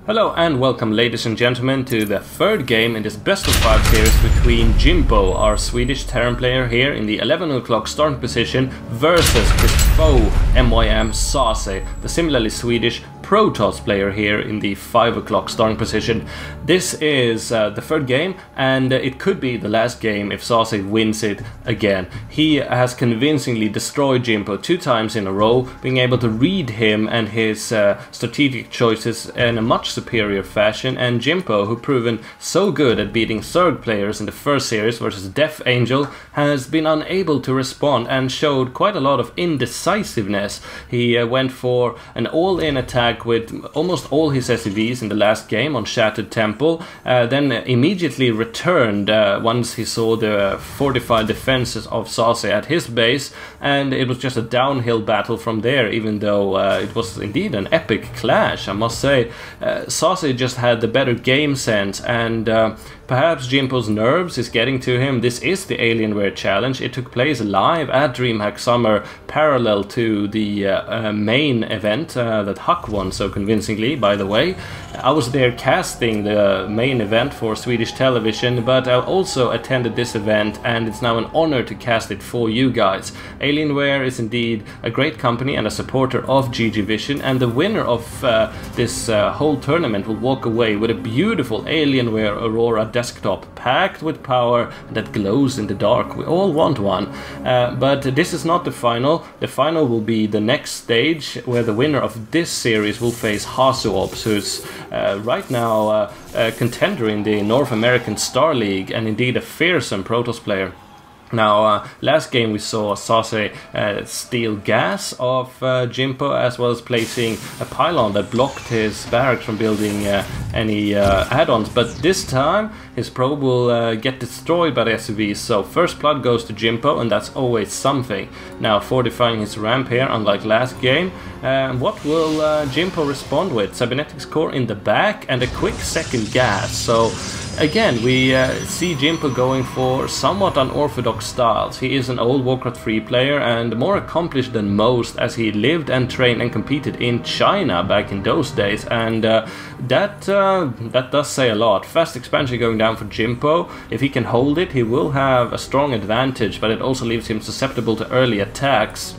Hello and welcome, ladies and gentlemen, to the third game in this best of 5 series between Jimpo, our Swedish Terran player here in the 11 o'clock starting position, versus his foe MYM SaSe, the similarly Swedish Protoss player here in the 5 o'clock starting position. This is the third game, and it could be the last game if SaSe wins it again. He has convincingly destroyed Jimpo 2 times in a row, being able to read him and his strategic choices in a much superior fashion, and Jimpo, who proven so good at beating Zerg players in the first series versus Death Angel, has been unable to respond and showed quite a lot of indecisiveness. He went for an all-in attack with almost all his SCVs in the last game on Shattered Temple, then immediately returned once he saw the fortified defenses of SaSe at his base, and it was just a downhill battle from there, even though it was indeed an epic clash, I must say. SaSe just had the better game sense, and perhaps Jimpo's nerves is getting to him. This is the Alienware Challenge. It took place live at Dreamhack Summer, parallel to the main event that Huck won so convincingly, by the way. I was there casting the main event for Swedish television, but I also attended this event, and it's now an honor to cast it for you guys. Alienware is indeed a great company and a supporter of GG Vision, and the winner of this whole tournament will walk away with a beautiful Alienware Aurora desktop packed with power that glows in the dark. We all want one. But this is not the final. The final will be the next stage, where the winner of this series will face Hasuops, who's right now a contender in the North American Star League, and indeed a fearsome Protoss player. Now, last game we saw SaSe steal gas off Jimpo, as well as placing a pylon that blocked his barracks from building any add-ons, but this time his probe will get destroyed by the SCVs, so first blood goes to Jimpo, and that's always something. Now fortifying his ramp here, unlike last game. What will Jimpo respond with? Cybernetics core in the back and a quick second gas, so again, we see Jimpo going for somewhat unorthodox styles. He is an old Warcraft 3 player and more accomplished than most, as he lived and trained and competed in China back in those days, and that does say a lot. Fast expansion going down for Jimpo. If he can hold it, he will have a strong advantage, but it also leaves him susceptible to early attacks.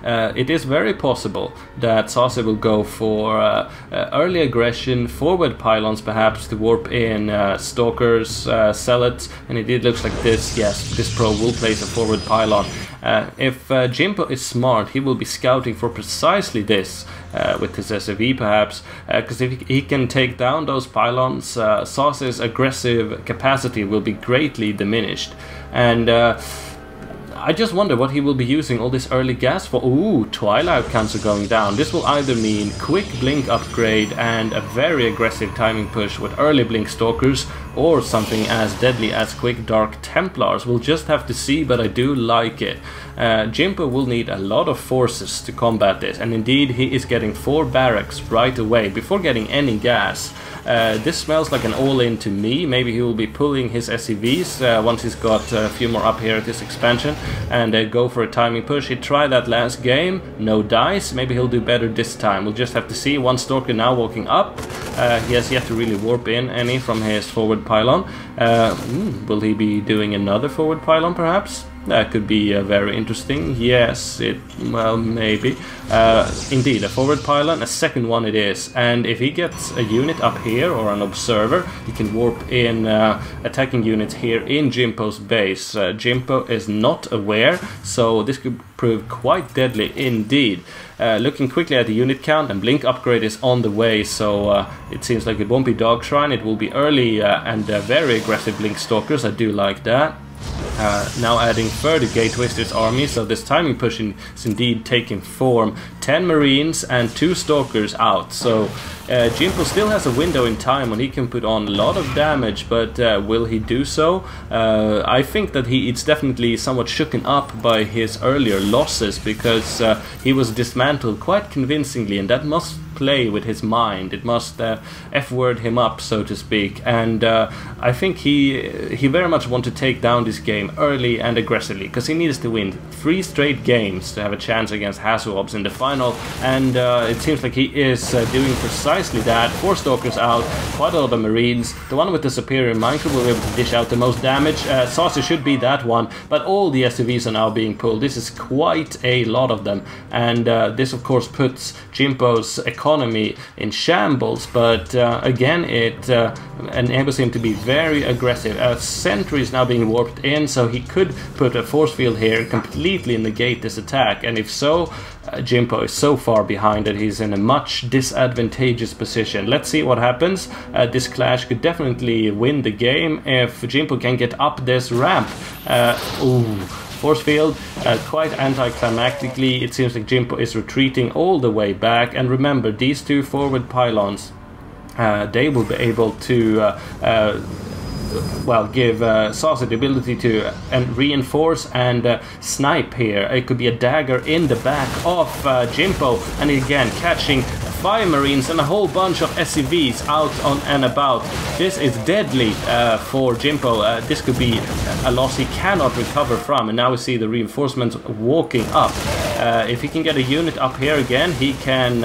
It is very possible that SaSe will go for early aggression, forward pylons perhaps to warp in stalkers, zealots, and it looks like this. Yes, this probe will place a forward pylon. If Jimpo is smart, he will be scouting for precisely this with his SCV perhaps, because if he can take down those pylons, SaSe's aggressive capacity will be greatly diminished. And I just wonder what he will be using all this early gas for. Ooh, Twilight counts are going down. This will either mean quick blink upgrade and a very aggressive timing push with early blink stalkers, or something as deadly as quick dark Templars. We'll just have to see, but I do like it. Jimpo will need a lot of forces to combat this, and indeed he is getting 4 barracks right away before getting any gas. This smells like an all-in to me. Maybe he will be pulling his SCVs once he's got a few more up here at this expansion, and go for a timing push. He tried that last game, no dice. Maybe he'll do better this time. We'll just have to see. One stalker now walking up. He has yet to really warp in any from his forward pylon. Will he be doing another forward pylon perhaps? That could be very interesting. Yes, well, maybe. Indeed, a forward pylon, a second one it is. And if he gets a unit up here, or an observer, he can warp in attacking units here in Jimpo's base. Jimpo is not aware, so this could prove quite deadly indeed. Looking quickly at the unit count, and blink upgrade is on the way, so it seems like it won't be Dog Shrine. It will be early and very aggressive blink stalkers. I do like that. Now adding further gateways to his army, so this timing push is indeed taking form. 10 Marines and 2 Stalkers out, so Jimpo still has a window in time when he can put on a lot of damage, but will he do so? I think that it's definitely somewhat shooken up by his earlier losses, because he was dismantled quite convincingly, and that must play with his mind. It must F-word him up, so to speak. And I think he very much wants to take down this game early and aggressively, because he needs to win 3 straight games to have a chance against Hasselhoffs in the final. And it seems like he is doing precisely that. 4 Stalkers out, quite a lot of Marines. The one with the superior minecart will be able to dish out the most damage. SaSe should be that one, but all the SCVs are now being pulled. This is quite a lot of them, and this of course puts Jimpo's economy in shambles, but again it enables him to be very aggressive. A sentry is now being warped in, so he could put a force field here, completely negate this attack, and if so, Jimpo is so far behind that he's in a much disadvantageous position. Let's see what happens. This clash could definitely win the game if Jimpo can get up this ramp. Force field, quite anticlimactically. It seems like Jimpo is retreating all the way back, and remember, these 2 forward pylons, they will be able to well, give SaSe the ability to reinforce and snipe here. It could be a dagger in the back of Jimpo, and again catching 5 Marines and a whole bunch of SCVs out on and about. This is deadly for Jimpo. This could be a loss he cannot recover from, and now we see the reinforcements walking up. If he can get a unit up here again, he can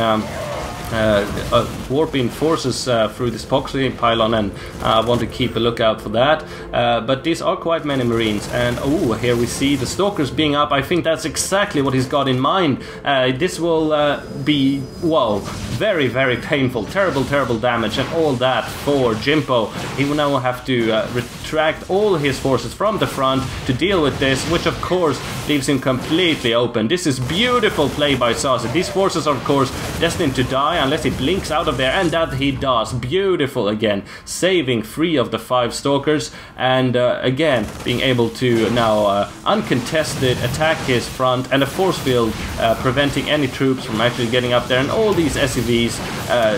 warp in forces through this epoxy pylon, and I want to keep a lookout for that. But these are quite many Marines, and here we see the Stalkers being up. I think that's exactly what he's got in mind. This will be, well, very, very painful, terrible damage and all that for Jimpo. He will now have to retract all his forces from the front to deal with this, which of course leaves him completely open. This is beautiful play by SaSe. These forces are of course destined to die unless he blinks out of there, and that he does. Beautiful again, saving 3 of the 5 Stalkers, and again being able to now uncontested attack his front, and a force field preventing any troops from actually getting up there, and all these SCVs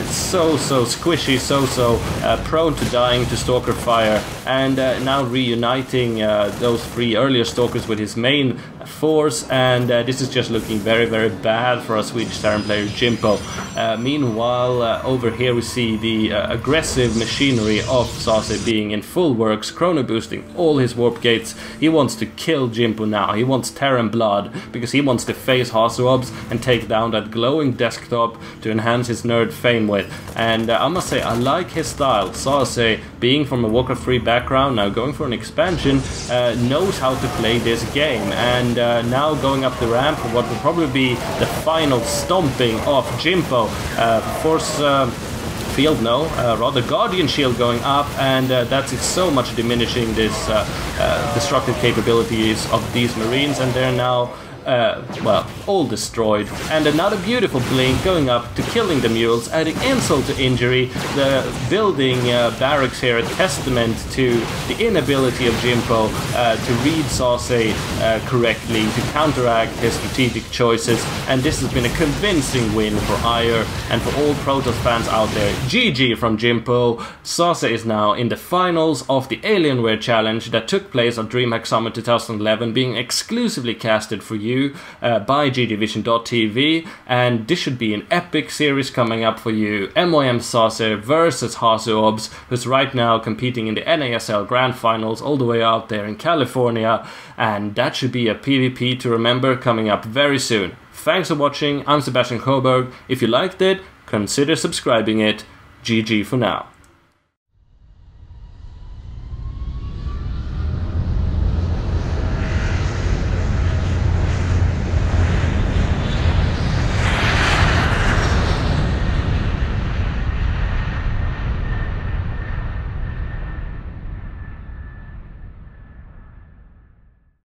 so squishy, so prone to dying to Stalker fire, and now reuniting those 3 earlier Stalkers with his main force, and this is just looking very, very bad for our Swedish Terran player Jimpo. Meanwhile, over here we see the aggressive machinery of SaSe being in full works, chrono boosting all his warp gates. He wants to kill Jimpo now. He wants Terran blood, because he wants to face Hasselhoffs and take down that glowing desktop to enhance his nerd fame with. And I must say, I like his style. SaSe, being from a Warcraft 3 background, now going for an expansion, knows how to play this game, and now going up the ramp for what will probably be the final stomping of Jimpo. Force field, no, rather Guardian Shield going up, and that's so much diminishing this destructive capabilities of these Marines, and they're now well, all destroyed. And another beautiful blink going up to killing the mules, adding insult to injury. The building barracks here, a testament to the inability of Jimpo to read SaSe correctly, to counteract his strategic choices, and this has been a convincing win for Ire and for all Protoss fans out there. GG from Jimpo. SaSe is now in the finals of the Alienware Challenge that took place on Dreamhack Summer 2011, being exclusively casted for you by GGvision.tv, and this should be an epic series coming up for you. MYM SaSe versus Hasselhoffs, who's right now competing in the NASL Grand Finals all the way out there in California, and that should be a PvP to remember coming up very soon. Thanks for watching. I'm Sebastian Coburg. If you liked it, consider subscribing it. GG for now.